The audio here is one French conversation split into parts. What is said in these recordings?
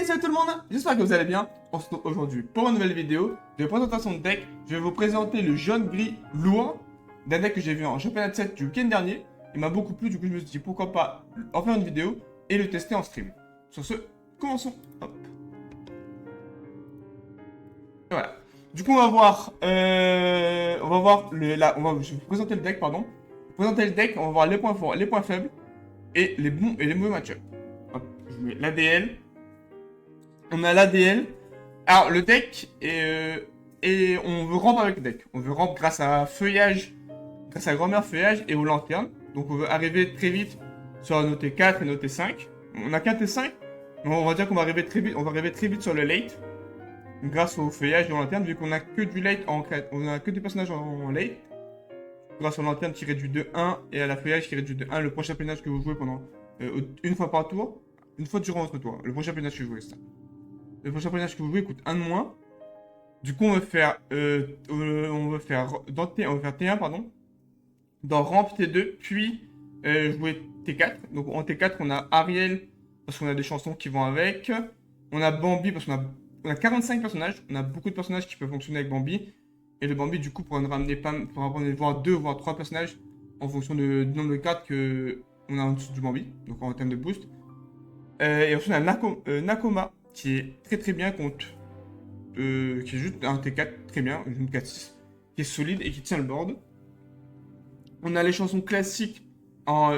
Salut tout le monde, j'espère que vous allez bien. On se retrouve aujourd'hui pour une nouvelle vidéo de présentation de deck. Je vais vous présenter le jaune-gris lourd d'un deck que j'ai vu en championnat de 7 du week-end dernier. Il m'a beaucoup plu, du coup je me suis dit pourquoi pas en faire une vidéo et le tester en stream. Sur ce, commençons. Hop. Et voilà. Du coup on va voir, je vais vous présenter le deck, pardon. Présenter le deck, on va voir les points forts, les points faibles et les bons et les mauvais match-up. Hop, je mets l'ADL. On a l'ADL. Alors, le deck, et on veut ramper avec le deck. On veut ramper grâce à feuillage, grâce à grand-mère feuillage et aux lanternes. Donc, on veut arriver très vite sur nos T4 et nos T5. On n'a qu'un T5, mais on va dire qu'on va arriver très vite, sur le late. Grâce au feuillage et aux lanternes, vu qu'on a que du late on a que des personnages en late. Grâce aux lanternes qui réduit de 1 et à la feuillage qui réduit de 1 le prochain pénage que vous jouez pendant une fois par tour. Une fois durant votre tour. Le prochain pénage que vous jouez, c'est ça. Le prochain personnage que vous jouez coûte 1 de moins. Du coup, on va faire T1, pardon. Dans rampe T2, puis jouer T4. Donc en T4, on a Ariel, parce qu'on a des chansons qui vont avec. On a Bambi, parce qu'on a 45 personnages. On a beaucoup de personnages qui peuvent fonctionner avec Bambi. Et le Bambi, du coup, pourra ramener voire 2, voire 3 personnages en fonction du nombre de cartes qu'on a en dessous du Bambi. Donc en termes de boost. Et ensuite, on a Nakoma, qui est très bien contre. Qui est juste un T4 très bien, une 4-6, qui est solide et qui tient le board. On a les chansons classiques en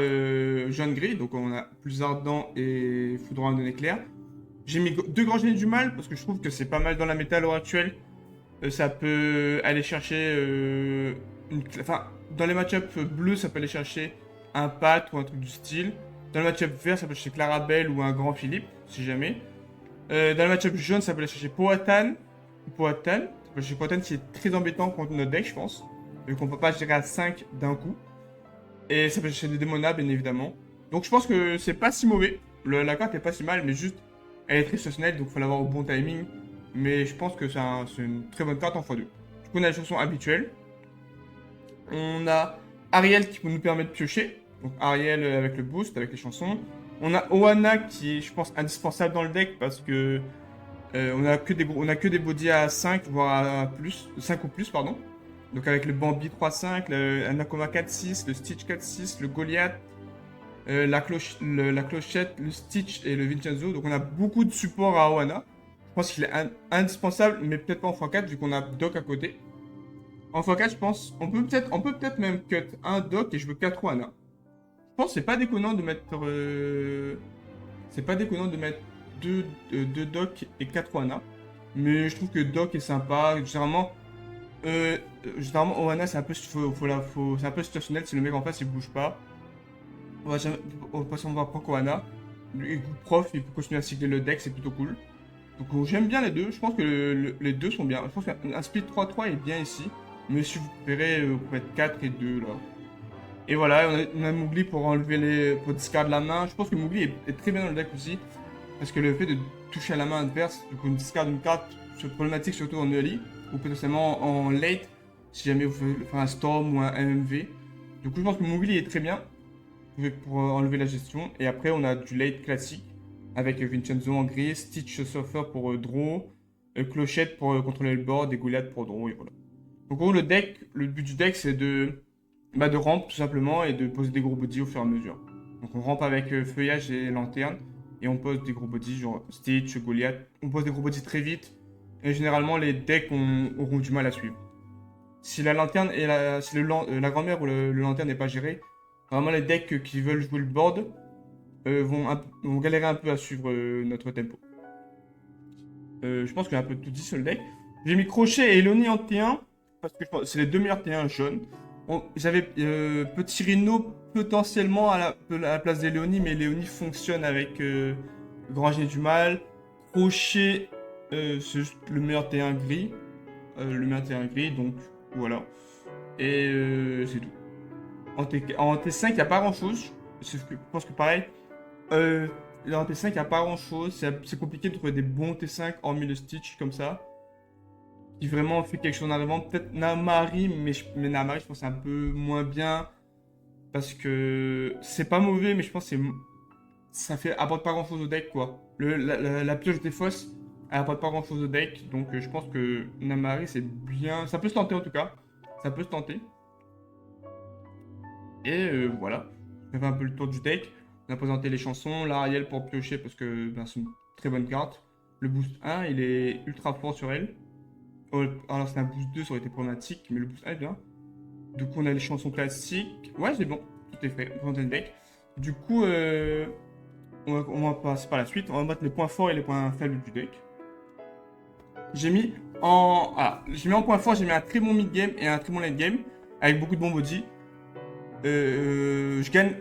jaune-gris, donc on a Plus Ardent et Foudroyant d'un éclair. J'ai mis 2 grands génies du mal parce que je trouve que c'est pas mal dans la méta à l'heure actuelle. Ça peut aller chercher enfin, dans les match-ups bleus, ça peut aller chercher un Pat ou un truc du style. Dans le match-up vert, ça peut aller chercher Clarabelle ou un Grand Philippe, si jamais. Dans le match-up jaune, ça peut aller chercher Powhatan. Ça peut aller chercher Powhatan qui est très embêtant contre notre deck, je pense. Vu qu'on peut pas gérer à 5 d'un coup. Et ça peut aller chercher des Démona, bien évidemment. Donc je pense que c'est pas si mauvais. La carte est pas si mal, mais juste, elle est très stationnelle, donc il faut l'avoir au bon timing. Mais je pense que c'est une très bonne carte en x2. Du coup, on a les chansons habituelles. On a Ariel qui peut nous permettre de piocher. Donc Ariel avec le boost, avec les chansons. On a Oana qui est, je pense, indispensable dans le deck parce que on a que des bodies à 5, voire à plus, 5 ou plus, pardon. Donc avec le Bambi 3-5, le Nakoma 4-6, le Stitch 4-6, le Goliath, la clochette, le Stitch et le Vincenzo. Donc on a beaucoup de support à Oana. Je pense qu'il est indispensable, mais peut-être pas en x4 vu qu'on a Doc à côté. En x4, je pense, on peut peut-être même cut un Doc et je veux 4 Oana. Je pense que c'est pas déconnant de mettre. C'est pas déconnant de mettre 2 Doc et 4 Oana. Mais je trouve que Doc est sympa. Généralement, Oana c'est un peu, c'est un peu situationnel. Si le mec en face il bouge pas, on va passer, on va prendre Oana. Le prof il peut continuer à cycler le deck, c'est plutôt cool. Donc j'aime bien les deux. Je pense que les deux sont bien. Je pense qu'un split 3-3 est bien ici. Mais si vous préférez, vous pouvez être 4 et 2 là. Et voilà, on a Mowgli pour enlever pour discard la main. Je pense que Mowgli est très bien dans le deck aussi. Parce que le fait de toucher à la main adverse, du coup, une discard d'une carte, c'est problématique surtout en early. Ou potentiellement en late, si jamais vous faites un Storm ou un MMV. Du coup, je pense que Mowgli est très bien pour enlever la gestion. Et après, on a du late classique. Avec Vincenzo en gris, Stitch Surfer pour draw, Clochette pour contrôler le board, et Goliath pour draw, et voilà. Donc en gros, le but du deck, c'est de ramp tout simplement et de poser des gros bodies au fur et à mesure. Donc on rampe avec feuillage et lanterne et on pose des gros bodies genre Stitch, Goliath. On pose des gros bodies très vite et généralement les decks auront du mal à suivre. Si la lanterne et la grand-mère ou le lanterne n'est pas géré, vraiment les decks qui veulent jouer le board vont galérer un peu à suivre notre tempo. Je pense qu'il y a un peu tout dit sur le deck. J'ai mis Crochet et Eloni en T1 parce que c'est les deux meilleurs T1 jaunes. J'avais Petit Rhino potentiellement à la place d'Eleoni, mais Eleoni fonctionne avec Grand Génie du Mal. Crochet, c'est juste le meilleur T1 gris. Donc voilà. Et c'est tout. En T5, il n'y a pas grand chose. Je pense que pareil. En T5, il n'y a pas grand chose. C'est compliqué de trouver des bons T5 hormis le Stitch comme ça. Qui vraiment fait quelque chose en arrivant. Peut-être Namari, mais Namari, je pense que c'est un peu moins bien. Parce que c'est pas mauvais, mais je pense que ça apporte pas grand chose au deck, quoi. La pioche des fosses, elle apporte pas grand chose au deck. Donc je pense que Namari c'est bien. Ça peut se tenter en tout cas. Ça peut se tenter. Et voilà. On a fait un peu le tour du deck. On a présenté les chansons. L'Ariel pour piocher parce que ben, c'est une très bonne carte. Le boost 1, il est ultra fort sur elle. Alors c'est un boost 2, ça aurait été problématique. Mais le boost 1 est bien. Du coup, on a les chansons classiques. Ouais, c'est bon. Tout est fait. On présente le deck. Du coup, on va passer par la suite. On va mettre les points forts et les points faibles du deck. J'ai mis j'ai mis en point fort, j'ai mis un très bon mid-game et un très bon late-game. Avec beaucoup de bons body.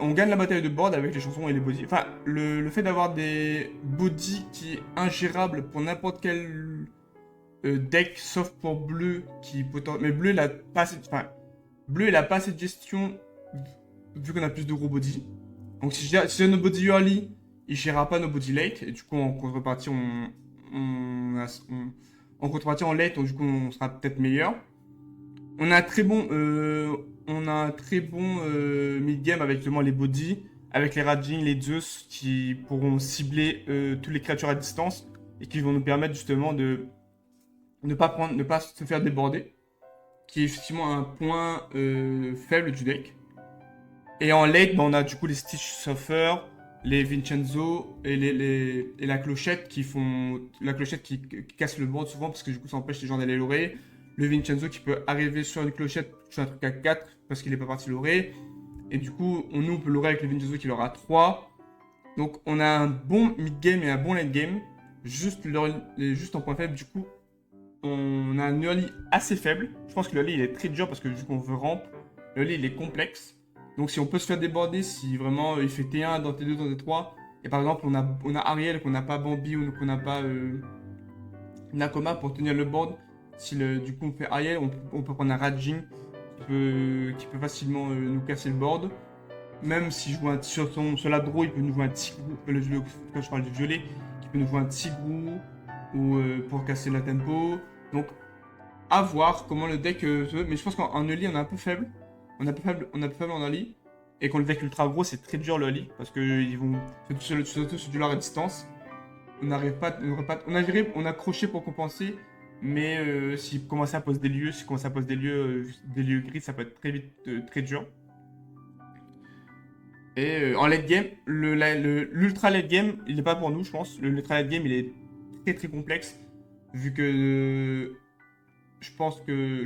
On gagne la bataille de board avec les chansons et les body. Enfin, le fait d'avoir des body qui est ingérable pour n'importe quel deck, sauf pour bleu, mais bleu, il a pas assez bleu, il a pas assez de gestion vu qu'on a plus de gros body. Donc si j'ai nos body early, il gérera pas nos body late. Et du coup, en contrepartie, en contrepartie, en late, donc, du coup, on sera peut-être meilleur. On a un très bon, mid-game avec justement les body, avec les Raging, les Zeus qui pourront cibler toutes les créatures à distance et qui vont nous permettre justement de ne pas se faire déborder, qui est effectivement un point faible du deck. Et en late, on a du coup les Stitch Surfer, les Vincenzo et la clochette qui casse le board souvent parce que du coup ça empêche les gens d'aller l'orer. Le Vincenzo qui peut arriver sur une clochette sur un truc à 4 parce qu'il n'est pas parti l'orer. Et du coup, on peut l'orer avec le Vincenzo qui l'aura 3. Donc on a un bon mid-game et un bon late-game. Juste en point faible, du coup, on a un early assez faible. Je pense que le early il est très dur parce que du coup on veut ramp. Le early il est complexe. Donc si on peut se faire déborder, si vraiment il fait T1 dans T2, dans T3, et par exemple on a Ariel, qu'on n'a pas Bambi ou qu'on n'a pas Nakoma pour tenir le board, si du coup on fait Ariel, on peut prendre un Raging qui peut facilement nous casser le board. Même si je vois sur la draw, il peut nous jouer un Tigrou, quand je parle du violet, il peut nous jouer un Tigrou ou pour casser la tempo. Donc à voir comment le deck se veut, mais je pense qu'en early on est un peu faible. On a peu faible en early. Et quand le deck ultra gros, c'est très dur le early. Parce qu'ils vont. Surtout sur du large à distance. On a accroché pour compenser. Mais s'ils commençaient à poser des lieux, des lieux gris, ça peut être très vite très dur. Et en late game, l'ultra late game, il n'est pas pour nous, je pense. L'ultra late game, il est très très complexe. Vu que je pense que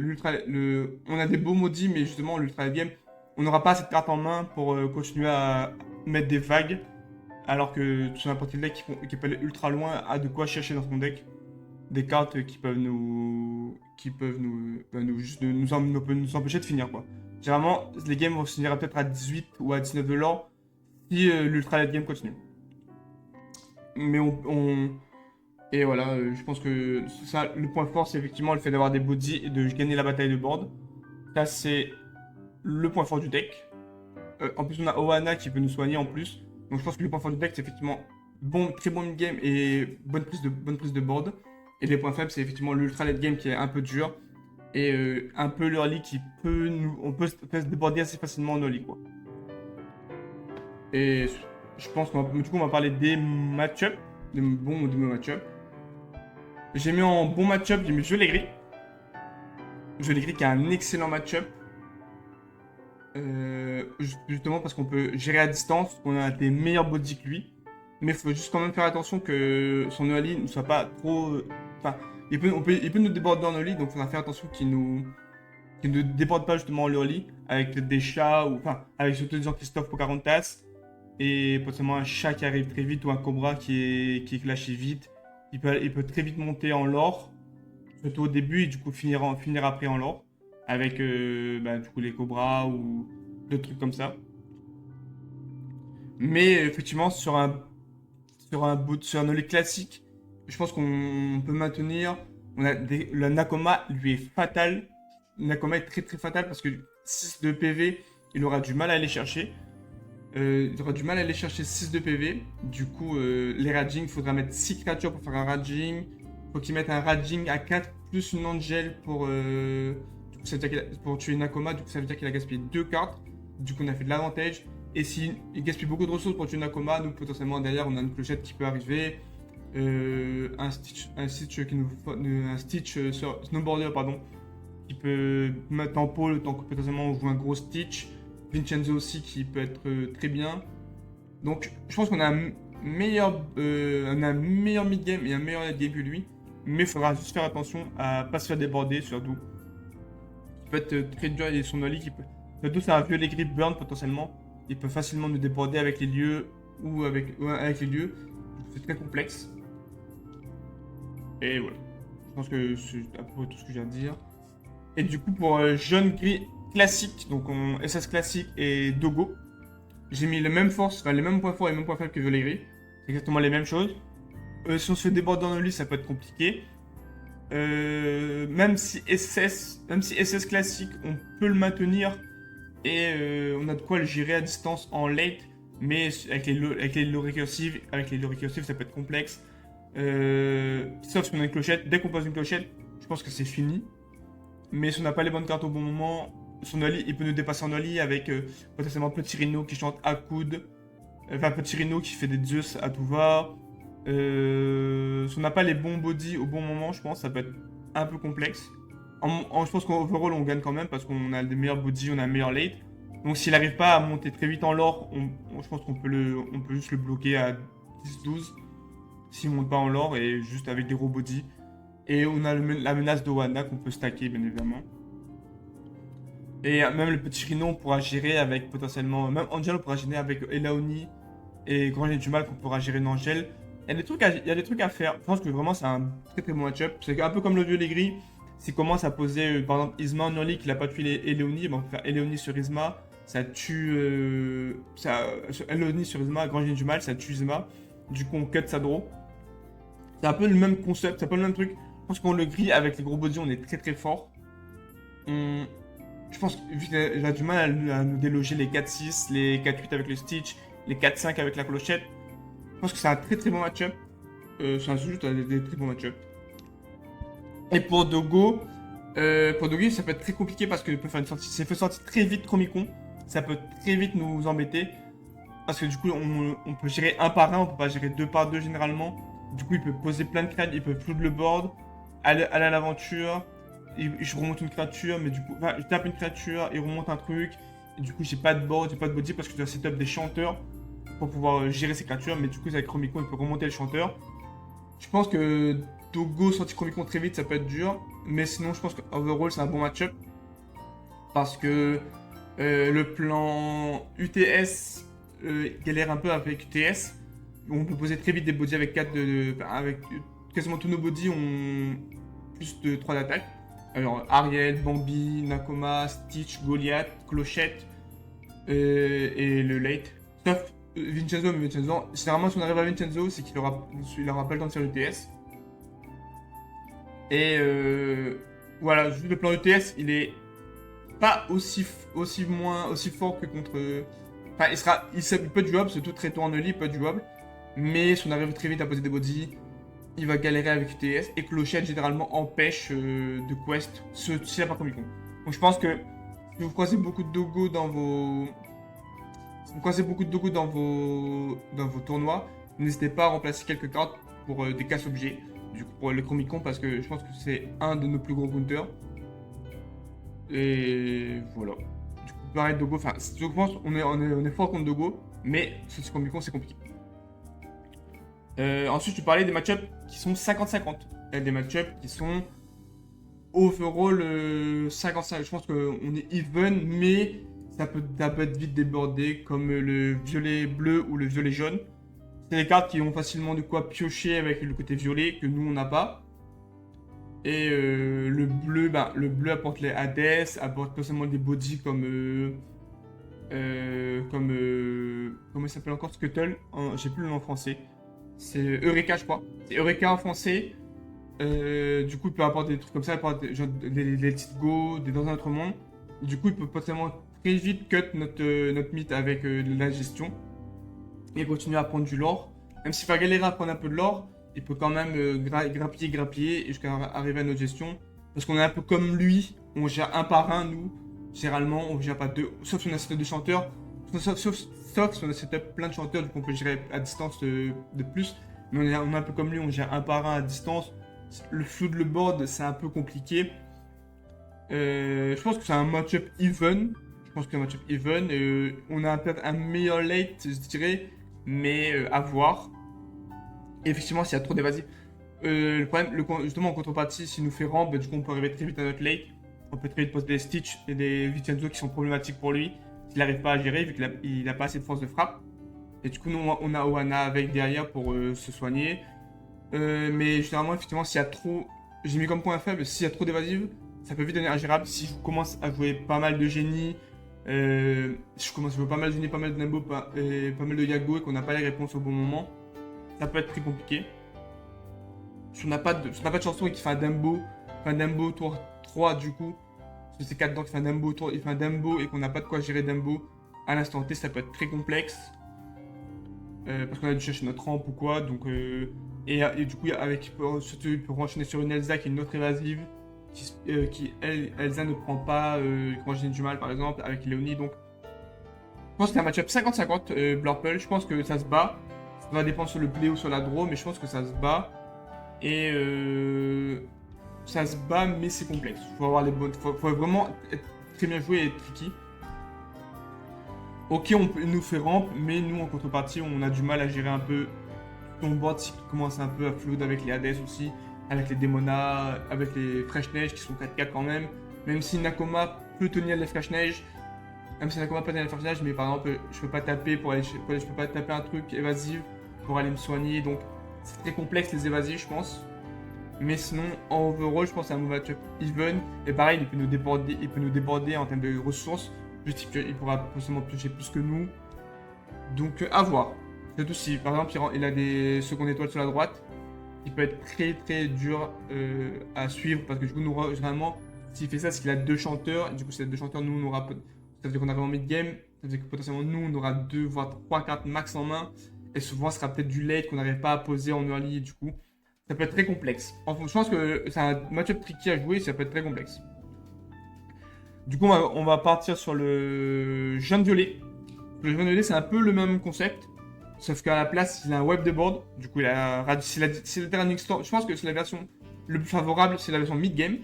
on a des beaux maudits, mais justement, l'ultra game, on n'aura pas cette carte en main pour continuer à mettre des vagues. Alors que sur n'importe quel deck qui peut aller ultra loin a de quoi chercher dans son deck des cartes qui peuvent nous empêcher de finir, quoi. Généralement, les games vont se finir peut-être à 18 ou à 19 de l'or si l'ultra late game continue. Mais et voilà, je pense que ça, le point fort, c'est effectivement le fait d'avoir des bodies et de gagner la bataille de board. Ça, c'est le point fort du deck. En plus, on a Ohana qui peut nous soigner en plus. Donc, je pense que le point fort du deck, c'est effectivement très bon mid-game et bonne prise de board. Et les points faibles, c'est effectivement l'ultra late game qui est un peu dur. Et un peu l'early qui on peut se déborder assez facilement en early, quoi. Et je pense qu'on va parler des match-up, des bons ou des mauvais match-up. J'ai mis en bon match-up, j'ai mis Jeu les Gris. Jeu les Gris qui a un excellent match-up. Justement parce qu'on peut gérer à distance, qu'on a des meilleurs body que lui. Mais il faut juste quand même faire attention que son early ne soit pas trop. Enfin, il peut nous déborder en early, donc il faudra faire attention qu'il ne déborde pas justement en early avec des chats, avec surtout des gens qui stoppent pour 40 tasses. Et potentiellement un chat qui arrive très vite ou un cobra qui est clashé vite. Il peut très vite monter en lore, surtout au début, et du coup finir après en lore, avec du coup les cobras ou d'autres trucs comme ça. Mais effectivement, sur un early classique, je pense qu'on peut maintenir. Le Nakoma lui est fatal. Nakoma est très très fatal parce que 6 de PV, il aura du mal à aller chercher. 6 de PV. Du coup, les Raging, il faudra mettre 6 créatures pour faire un Raging. Faut qu'il mette un Raging à 4 plus une Angel pour tuer Nakoma. Du coup, ça veut dire qu'il a gaspillé 2 cartes. Du coup, on a fait de l'avantage. Et s'il gaspille beaucoup de ressources pour tuer Nakoma, nous potentiellement derrière, on a une clochette qui peut arriver. un Stitch sur Snowboarder, pardon, qui peut mettre en pôle tant que potentiellement on joue un gros Stitch. Vincenzo aussi qui peut être très bien. Donc je pense qu'on a on a un meilleur mid-game et un meilleur late-game que lui. Mais il faudra juste faire attention à pas se faire déborder surtout. Il peut être très dur et son ollie qui peut... Surtout c'est un vieux les grip burn potentiellement. Il peut facilement nous déborder avec les lieux ou avec les lieux. C'est très complexe. Et voilà. Je pense que c'est à peu près tout ce que j'ai à dire. Et du coup pour jaune gris classique, donc on SS classique et Dogo, j'ai mis les mêmes forces, enfin les mêmes points forts et les mêmes points faibles que violet gris. C'est exactement les mêmes choses. Si on se fait déborder dans le lit, ça peut être compliqué. Même si SS classique, on peut le maintenir et on a de quoi le gérer à distance en late, mais avec les low recursives, ça peut être complexe. Sauf si on a une clochette. Dès qu'on pose une clochette, je pense que c'est fini. Mais si on n'a pas les bonnes cartes au bon moment, son Ali, il peut nous dépasser en Ali avec potentiellement Petit Rhino qui chante à coude. Enfin, Petit Rhino qui fait des Zeus à tout va. Si on n'a pas les bons body au bon moment, je pense, ça peut être un peu complexe. Je pense qu'en overall, on gagne quand même parce qu'on a des meilleurs body, on a un meilleur late. Donc s'il n'arrive pas à monter très vite en lore, je pense qu'on peut, on peut juste le bloquer à 10-12. S'il ne monte pas en lore et juste avec des gros body. Et on a la menace de Wanda qu'on peut stacker, bien évidemment. Et même le petit Rhino, on pourra gérer avec potentiellement... Même Angel, on pourra gérer avec Elaoni et Grand du Mal qu'on pourra gérer dans Angel. Il y a des trucs à faire. Je pense que vraiment, c'est un très très bon match-up. C'est un peu comme le vieux les gris. S'il commence à poser, par exemple, Isma en early, qu'il n'a pas tué Elaoni, on peut faire Elaoni sur Isma. Ça tue... Elaoni sur Isma, Grand du Mal, ça tue Isma. Du coup, on cut sa draw. C'est un peu le même concept, c'est un peu le même truc. Je pense qu'on le grille avec les gros body, on est très très fort. Je pense qu'il a du mal à nous déloger les 4-6, les 4-8 avec le Stitch, les 4-5 avec la clochette. Je pense que c'est un très très bon match-up. C'est un sujet des très bons match-up. Et pour Dogo, ça peut être très compliqué parce qu'il peut faire une sortie. S'il fait sortir très vite Chromicon, ça peut très vite nous embêter. Parce que du coup, on peut gérer un par un, on peut pas gérer deux par deux généralement. Du coup, il peut poser plein de crânes, il peut flood le board, aller à l'aventure, je remonte une créature, mais du coup, enfin, je tape une créature, il remonte un truc, et du coup, j'ai pas de board, j'ai pas de body parce que je dois setup des chanteurs pour pouvoir gérer ces créatures, mais du coup, avec Chromicon, il peut remonter le chanteur. Je pense que Dogo sorti Chromicon très vite, ça peut être dur, mais sinon, je pense que overall, c'est un bon match-up parce que le plan UTS galère un peu avec UTS. On peut poser très vite des bodies avec 4 avec quasiment tous nos bodies ont plus de 3 d'attaque. Alors Ariel, Bambi, Nakoma, Stitch, Goliath, Clochette et le late. Sauf Vincenzo, mais Vincenzo, généralement si on arrive à Vincenzo, c'est qu'il aura pas le temps de faire UTS. Et voilà, juste le plan UTS, il est pas aussi fort que contre... Enfin, il peut être jouable, surtout très tôt en early, il peut être jouable. Mais si on arrive très vite à poser des bodies, il va galérer avec UTS. Et Clochette, généralement, empêche de quest s'il n'y a pas Comic Con. Donc je pense que si vous croisez beaucoup de Dogo dans vos... Si vous croisez beaucoup de Dogo dans vos tournois, n'hésitez pas à remplacer quelques cartes pour des casse-objets. Du coup, pour le Comic Con, parce que je pense que c'est un de nos plus gros counters. Et voilà. Du coup, pareil, Dogo, enfin, je pense qu'on est fort contre Dogo, mais ce Comic Con, c'est compliqué. Ensuite, tu parlais des match-ups qui sont 50-50. Il y a des match-ups qui sont overall 55. Je pense qu'on est even, mais ça peut être vite débordé, comme le violet bleu ou le violet jaune. C'est des cartes qui ont facilement de quoi piocher avec le côté violet que nous on n'a pas. Et le bleu apporte les Hades, apporte potentiellement des bodies comme comment il s'appelle encore, Scuttle. J'ai plus le nom en français. C'est Eureka, je crois. C'est Eureka en français. Du coup, il peut apporter des trucs comme ça, il apporte genre, des petites go, des dans un autre monde. Du coup, il peut potentiellement très vite cut notre mythe avec la gestion. Et continuer à prendre du lore. Même s'il va galérer à prendre un peu de lore, il peut quand même grappiller jusqu'à arriver à notre gestion. Parce qu'on est un peu comme lui, on gère un par un, nous. Généralement, on ne gère pas deux, sauf si on a setup de chanteurs. Sauf si on a setup plein de chanteurs, donc on peut gérer à distance de plus. Mais on est un peu comme lui, on gère un par un à distance. Le flood le board, c'est un peu compliqué. Je pense que c'est un match-up even. Je pense que c'est un match-up even. On a peut-être un meilleur late, je dirais, mais à voir. Et effectivement, s'il y a trop d'évasifs. Le problème, justement, en contrepartie, s'il nous fait ramp, bah, du coup, on peut arriver très vite à notre late. On peut très vite poser des Stitch et des Vincenzo qui sont problématiques pour lui. S'il n'arrive pas à gérer, vu qu'il n'a pas assez de force de frappe. Et du coup, nous, on a Oana avec derrière pour se soigner. Mais généralement, effectivement, s'il y a trop. J'ai mis comme point faible, s'il y a trop d'évasives, ça peut vite devenir ingérable. Si je commence à jouer pas mal de génie, si je commence à jouer pas mal de génie, pas mal de Nimbo, pas mal de Yago et qu'on n'a pas les réponses au bon moment, ça peut être très compliqué. Si on n'a pas, de chanson et qu'il fait un Dumbo tour 3 du coup, parce que c'est 4 dents qui fait un Dumbo tour, il fait un Dumbo et qu'on n'a pas de quoi gérer Dumbo à l'instant T, ça peut être très complexe. Parce qu'on a dû chercher notre rampe ou quoi, donc et du coup surtout il peut enchaîner sur une Elsa qui est une autre évasive Elsa ne prend pas quand j'ai du mal par exemple avec Léonie, donc je pense que c'est un match-up 50-50 Blurple, je pense que ça se bat, ça va dépendre sur le play ou sur la draw, mais je pense que ça se bat et ça se bat mais c'est complexe, faut avoir les bonnes, faut vraiment être très bien joué et être tricky. Ok, il nous fait ramp, mais nous en contrepartie, on a du mal à gérer un peu ton board qui commence un peu à flood avec les Hades aussi, avec les Demona, avec les Fresh Neige qui sont 4K quand même. Même si Nakoma peut tenir les Fresh Neige, même si Nakoma peut tenir les Fresh Neige, mais par exemple, je peux pas taper je peux pas taper un truc évasif pour aller me soigner, donc c'est très complexe les évasifs, je pense. Mais sinon, en overall, je pense que c'est un match-up even. Et pareil, il peut nous déborder en termes de ressources. Juste qu'il pourra potentiellement piocher plus que nous. Donc, à voir. Surtout si, par exemple, il a des secondes étoiles sur la droite, il peut être très très dur à suivre. Parce que du coup, généralement, s'il fait ça, c'est qu'il a deux chanteurs. Et du coup, si il a deux chanteurs, nous, on aura. Ça veut dire qu'on arrive en mid-game. Ça veut dire que potentiellement, nous, on aura 2 voire 3 cartes max en main. Et souvent, ce sera peut-être du late qu'on n'arrive pas à poser en early. Et du coup, ça peut être très complexe. Enfin, je pense que c'est un match-up tricky à jouer, ça peut être très complexe. Du coup, on va partir sur le jaune violet. Le jaune violet, c'est un peu le même concept, sauf qu'à la place, il a un web de board. Du coup, c'est le Terraning Storm. Je pense que c'est la version le plus favorable, c'est la version mid-game.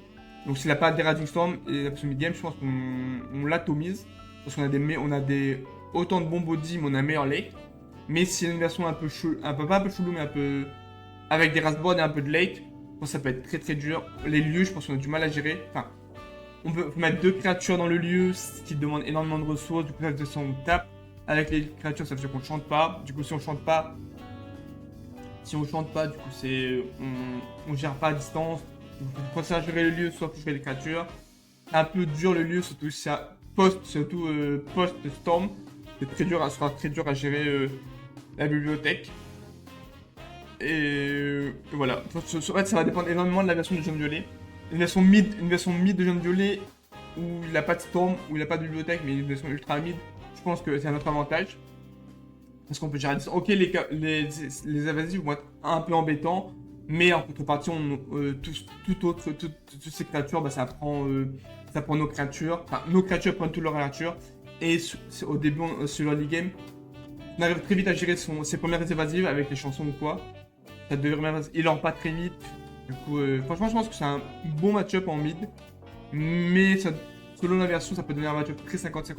Donc, s'il n'a pas Terraning Storm et la version mid-game, je pense qu'on l'atomise. Parce qu'on a des autant de bons body, mais on a un meilleur late. Mais s'il y a une version un peu chelou, pas un peu chelou, mais un peu avec des rastboards et un peu de late, je pense que ça peut être très très dur. Les lieux, je pense qu'on a du mal à gérer. Enfin, on peut mettre 2 créatures dans le lieu, ce qui demande énormément de ressources. Du coup, ça veut dire qu'on tape avec les créatures, ça veut dire qu'on ne chante pas. Du coup, si on chante pas, du coup, on gère pas à distance. Donc, quand ça gérer le lieu, soit pour jouer des créatures. C'est un peu dur le lieu, surtout si ça post-storm. Ça sera très dur à gérer la bibliothèque. Et voilà. En fait, ça va dépendre énormément de la version de jaune violet. Une version mid de jaune violet où il n'a pas de storm, où il n'a pas de bibliothèque, mais une version ultra mid, je pense que c'est un autre avantage. Parce qu'on peut gérer. Ok, les invasifs vont être un peu embêtants, mais en contrepartie, toutes ces créatures, bah, ça prend nos créatures. Enfin, nos créatures prennent toutes leurs créatures. Et au début, sur l'early game, on arrive très vite à gérer ses premières évasives avec les chansons ou quoi. Ça devrait il en pas très vite. Du coup, franchement, je pense que c'est un bon match-up en mid. Mais selon la version, ça peut devenir un match-up très 50-50.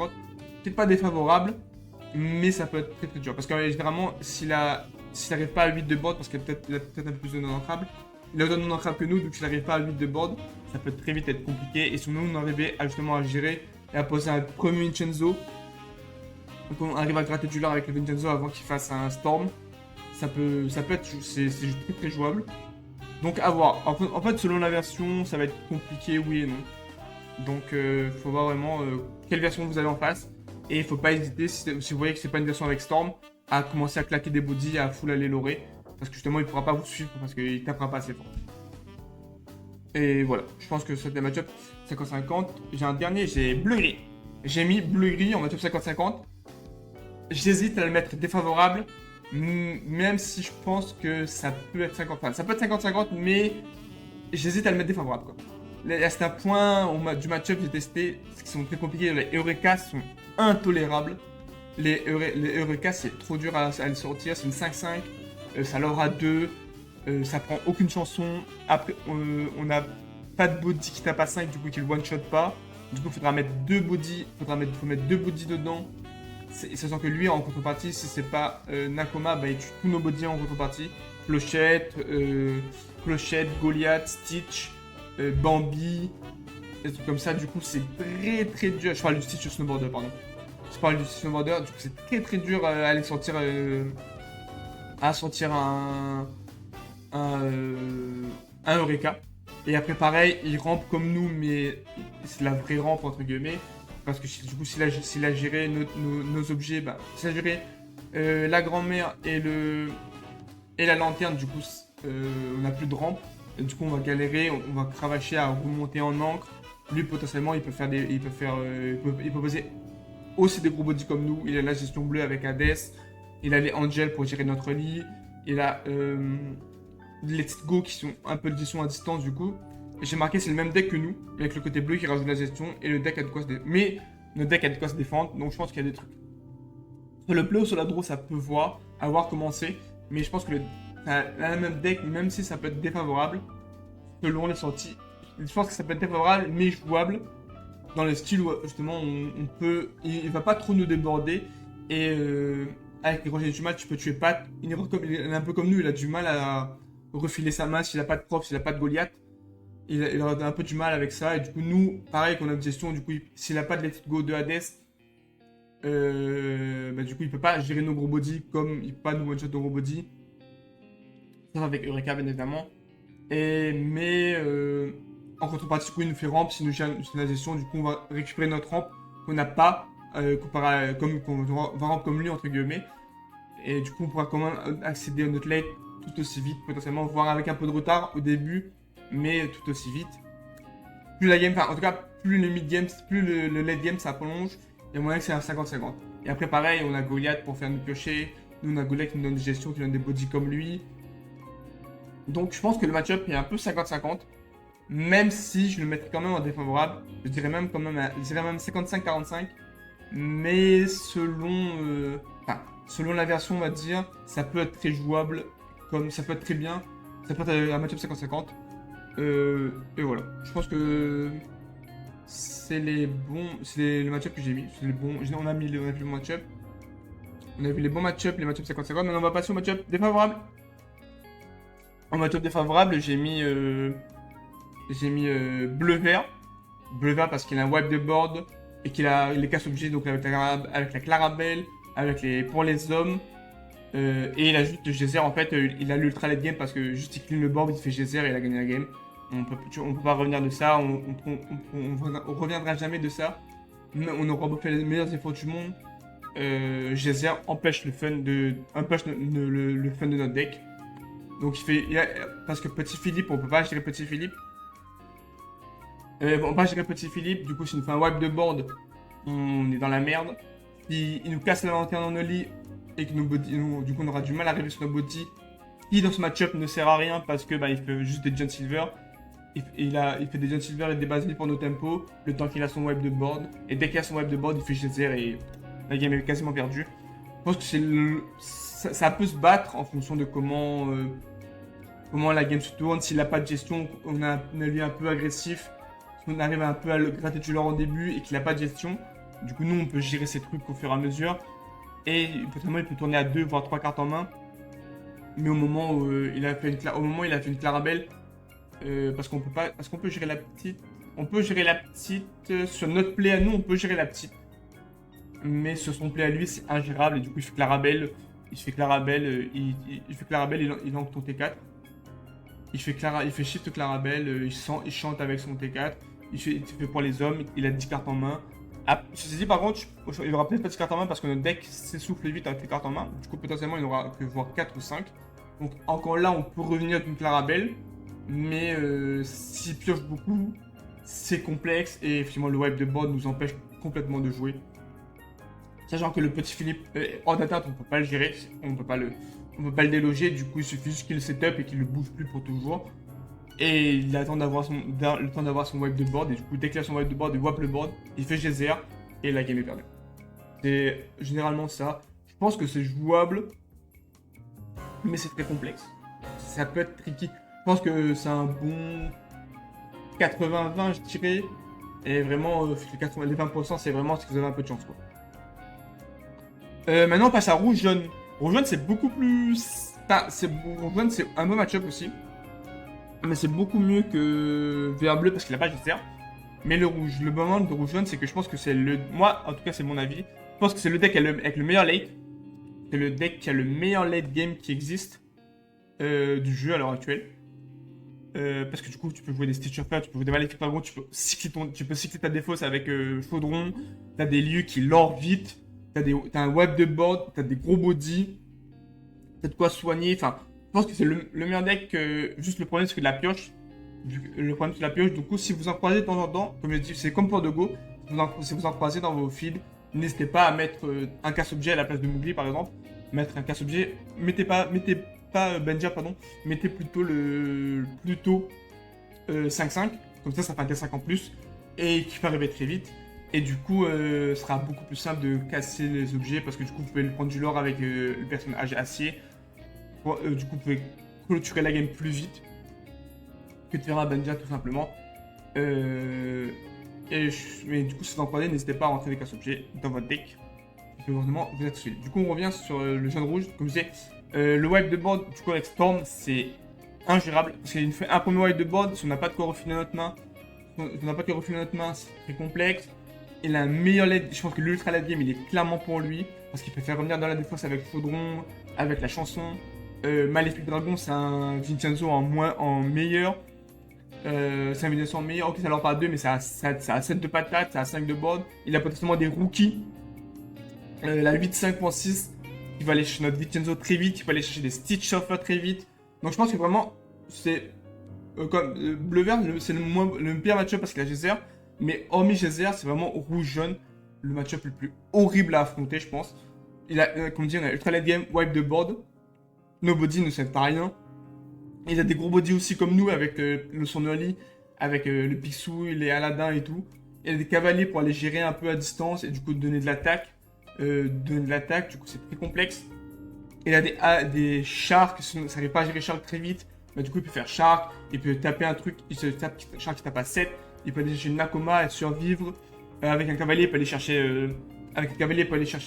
Peut-être pas défavorable, mais ça peut être très très dur. Parce que généralement, s'il n'arrive pas à 8 de board, parce qu'il a peut-être un peu plus de non-entrable, il a autant de non-entrable que nous, donc s'il n'arrive pas à 8 de board, ça peut très vite être compliqué. Et si nous, on arrivait justement à gérer et à poser un premier Vincenzo, donc on arrive à gratter du lore avec le Vincenzo avant qu'il fasse un storm, ça peut être, c'est très très jouable. Donc à voir. En fait, selon la version, ça va être compliqué, oui et non. Donc faut voir vraiment quelle version vous avez en face. Et il faut pas hésiter, si vous voyez que c'est pas une version avec Storm, à commencer à claquer des bodies, à full aller lorer. Parce que justement, il pourra pas vous suivre parce qu'il tapera pas assez fort. Et voilà, je pense que c'était match-up 50-50. J'ai un dernier, j'ai bleu-gris. J'ai mis bleu-gris en match-up 50-50. J'hésite à le mettre défavorable. Même si je pense que ça peut être 50, enfin, ça peut être 50-50, mais j'hésite à le mettre défavorable, quoi. À certains points du match-up, j'ai testé, ce qui sont très compliqués. Les Eureka sont intolérables. Les Eureka, c'est trop dur à les sortir. C'est une 5-5. ça l'aura 2, ça prend aucune chanson. Après, on n'a pas de body qui tape à 5, du coup, qui le one-shot pas. Du coup, il faudra mettre 2 body, faut mettre 2 body dedans. Sachant que lui, en contrepartie, si c'est pas Nakoma, bah, il tue tous nos body en contrepartie. Clochette, Goliath, Stitch, Bambi, des trucs comme ça. Du coup, c'est très très dur. Je parle du Stitch Snowboarder, pardon. Je parle du Snowboarder, du coup, c'est très très dur à aller sortir, un Eureka. Et après, pareil, il rampe comme nous, mais c'est la vraie rampe, entre guillemets. Parce que du coup, s'il a géré nos objets, bah, s'il a géré la grand-mère et la lanterne, du coup, on n'a plus de rampe. Et du coup, on va galérer, on va cravacher à remonter en encre. Lui, potentiellement, il peut poser aussi des gros body comme nous. Il a la gestion bleue avec Hades. Il a les Angels pour gérer notre lit. Il a Let's Go qui sont un peu de gestion à distance du coup. Et j'ai marqué c'est le même deck que nous, avec le côté bleu qui rajoute la gestion et le deck a de quoi se défendre. Mais notre deck a de quoi se défendre, donc je pense qu'il y a des trucs. Sur le play ou sur la draw, ça peut à voir comment c'est. Mais je pense que la même deck, même si ça peut être défavorable, selon les sorties, je pense que ça peut être défavorable, mais jouable. Dans le style où justement on peut. Il va pas trop nous déborder. Et avec les grangers du mal, tu peux tuer Pat. Il est un peu comme nous, il a du mal à refiler sa main s'il a pas de prof, s'il a pas de Goliath. Il aura un peu du mal avec ça. Et du coup, nous, pareil qu'on a une gestion, du coup, s'il a pas de Let's Go de Hades, bah, du coup, il peut pas gérer nos gros body comme il peut pas nous one-shot nos gros body. Ça avec Eureka, bien évidemment. Mais en contrepartie, du coup, il nous fait rampe. S'il nous gère la gestion, du coup, on va récupérer notre rampe qu'on n'a pas, qu'on va rampe comme lui, entre guillemets. Et du coup, on pourra quand même accéder à notre late tout aussi vite, potentiellement, voire avec un peu de retard au début, mais tout aussi vite. Plus la game, enfin, en tout cas, plus le mid-game, plus le late game, ça prolonge. Il y a moyen que c'est un 50-50. Et après, pareil, on a Goliath pour faire nous piocher. Nous, on a Goliath qui nous donne des gestions, qui nous donne des body comme lui. Donc, je pense que le match-up est un peu 50-50. Même si je le mettrais quand même en défavorable. Je dirais même 55-45. Mais selon la version, on va dire, ça peut être très jouable. Comme ça peut être très bien. Ça peut être un match-up 50-50. Et voilà. Je pense que c'est les match-up que j'ai mis. C'est les bons. On a vu le match-up. On a vu les bons match-up, les match-up 50-50. Maintenant, on va passer au match-up défavorable. En match-up défavorable, j'ai mis bleu-vert. Bleu-vert parce qu'il a un wipe de board et qu'il a les casse objets donc avec la Clarabelle, pour les hommes. Et il a juste Geyser, en fait, il a l'ultra late game parce que juste il clean le board, il fait Geyser et il a gagné la game. On peut pas revenir de ça, on reviendra jamais de ça. Mais on aura beau faire les meilleurs efforts du monde. Geyser empêche le fun de notre deck. Donc parce que Petit Philippe, on peut pas gérer Petit Philippe. On peut pas gérer Petit Philippe, du coup s'il nous fait un wipe de board, on est dans la merde. Il nous casse la lanterne dans nos lits et que du coup on aura du mal à arriver sur nos body. Qui dans ce match-up ne sert à rien parce que il fait juste des John Silver. Il fait des John Silver et des Basile pour nos tempos, le temps qu'il a son wipe de board. Et dès qu'il a son wipe de board, il fait Geyser et la game est quasiment perdue. Je pense que ça peut se battre en fonction de comment la game se tourne. S'il n'a pas de gestion, on a lui un peu agressif. Si on arrive un peu à le gratter du lore en début et qu'il n'a pas de gestion, du coup nous on peut gérer ces trucs au fur et à mesure. Et potentiellement il peut tourner à 2 voire 3 cartes en main. Mais au moment où il a fait une Clarabelle, parce qu'on peut gérer la petite. On peut gérer la petite sur notre play à nous, on peut gérer la petite. Mais sur son play à lui, c'est ingérable et du coup il fait Clarabelle. Il fait Clarabelle, il ancre ton T4. Il fait shift Clarabelle, il chante avec son T4. Il fait pour les hommes, il a 10 cartes en main. Ceci dit, par contre, il aura peut-être pas de cartes en main parce que notre deck s'essouffle vite avec les cartes en main. Du coup, potentiellement, il n'aura que voir 4 ou 5. Donc, encore là, on peut revenir avec une Clarabelle. Mais s'il pioche beaucoup, c'est complexe. Et effectivement, le wipe de board nous empêche complètement de jouer. Sachant que le Petit Philippe, hors d'atteinte, on peut pas le gérer. On peut pas le déloger. Du coup, il suffit juste qu'il le setup et qu'il le bouge plus pour toujours. Et il attend le temps d'avoir son wipe de board. Et du coup, dès qu'il a son wipe de board, il wipe le board, il fait Geyser et la game est perdue. C'est généralement ça. Je pense que c'est jouable. mais c'est très complexe. Ça peut être tricky. Je pense que c'est un bon 80-20, je dirais. Et vraiment, les 20%, c'est vraiment si vous avez un peu de chance, quoi. Maintenant, on passe à rouge-jaune. Rouge-jaune, c'est beaucoup plus... Enfin, rouge-jaune, c'est un bon match-up aussi. Mais c'est beaucoup mieux que vert-bleu parce qu'il a pas de GTR. Mais le bon moment de rouge-jaune, c'est que je pense que c'est le... Moi, en tout cas, c'est mon avis. Je pense que c'est le deck avec le meilleur late. C'est le deck qui a le meilleur late game qui existe du jeu à l'heure actuelle. Parce que du coup, tu peux jouer des Stitch of Fire, tu peux jouer des Maléfiques Dragon, tu peux cycler ta défausse avec Chaudron. T'as des lieux qui lore vite. T'as un web de board, t'as des gros body. T'as de quoi soigner. Enfin, je pense que c'est le meilleur deck. Juste le problème, c'est que de la pioche. Le problème, c'est la pioche. Du coup, si vous en croisez de temps en temps, comme je dis, c'est comme pour de Go. Si vous en croisez dans vos feeds, n'hésitez pas à mettre un casse-objet à la place de Mowgli, par exemple. Mettre un casse-objet. Mettez pas Benja, pardon. Mettez plutôt le 5-5. Comme ça fait un K5 en plus. Et qui peut arriver très vite. Et du coup, ce sera beaucoup plus simple de casser les objets parce que du coup, vous pouvez prendre du lore avec le personnage acier. Du coup, vous pouvez clôturer la game plus vite que de faire un Benja tout simplement. Mais du coup, si vous en prenez, n'hésitez pas à rentrer des casse-objets dans votre deck. Ça peut vraiment vous être utile. Du coup, on revient sur le jaune rouge. Comme je disais, le wipe de board du coup avec Storm, c'est ingérable. Parce qu'il fait un premier wipe de board, si on n'a pas de quoi refiler notre main, c'est très complexe. Il a un meilleur lead, je pense que l'ultra late game il est clairement pour lui. Parce qu'il peut faire revenir dans la défense avec Chaudron, avec la chanson. Maléfique Dragon, c'est un Vincenzo en meilleur. C'est un Vincenzo en meilleur. Ok, ça leur parle 2, mais ça a 7 de patate, ça a 5 de board. Il a potentiellement des rookies. La 8.5.6 qui va aller chercher notre Vincenzo très vite, qui va aller chercher des Stitch Surfer très vite. Donc je pense que vraiment, c'est comme bleu-vert, c'est le pire match-up parce qu'il a Geyser. Mais hormis Geyser, c'est vraiment rouge-jaune le match-up le plus horrible à affronter, je pense. Il a, comme dit, on a ultra late game, wipe de board. Nobody ne sert à rien. Il a des gros body aussi comme nous avec le son early, avec le Picsou, les Aladdin et tout. Il a des cavaliers pour aller gérer un peu à distance et du coup donner de l'attaque. Du coup c'est très complexe. Il a des Sharks, ça n'arrive pas à gérer Shark très vite. Mais du coup il peut faire Shark, il peut taper un truc, Shark qui tape à 7. Il peut aller chercher une Nakoma et survivre. Avec un cavalier, il peut aller chercher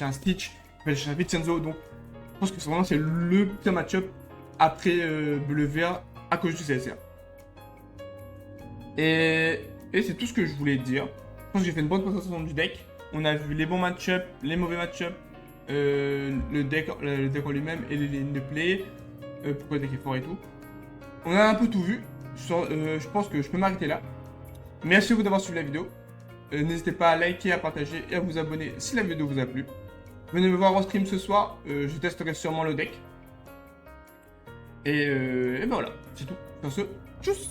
un Stitch, il peut aller chercher un Vincenzo. Donc je pense que c'est le pire match-up après bleu-vert à cause du CSR. Et c'est tout ce que je voulais dire. Je pense que j'ai fait une bonne présentation du deck. On a vu les bons match-up, les mauvais match-up, le deck en lui-même et les lignes de play, pourquoi le deck est fort et tout. On a un peu tout vu. Je pense que je peux m'arrêter là. Merci à vous d'avoir suivi la vidéo. N'hésitez pas à liker, à partager et à vous abonner si la vidéo vous a plu. Venez me voir en stream ce soir, je testerai sûrement le deck. Et ben voilà, c'est tout. Sur ce, tchuss!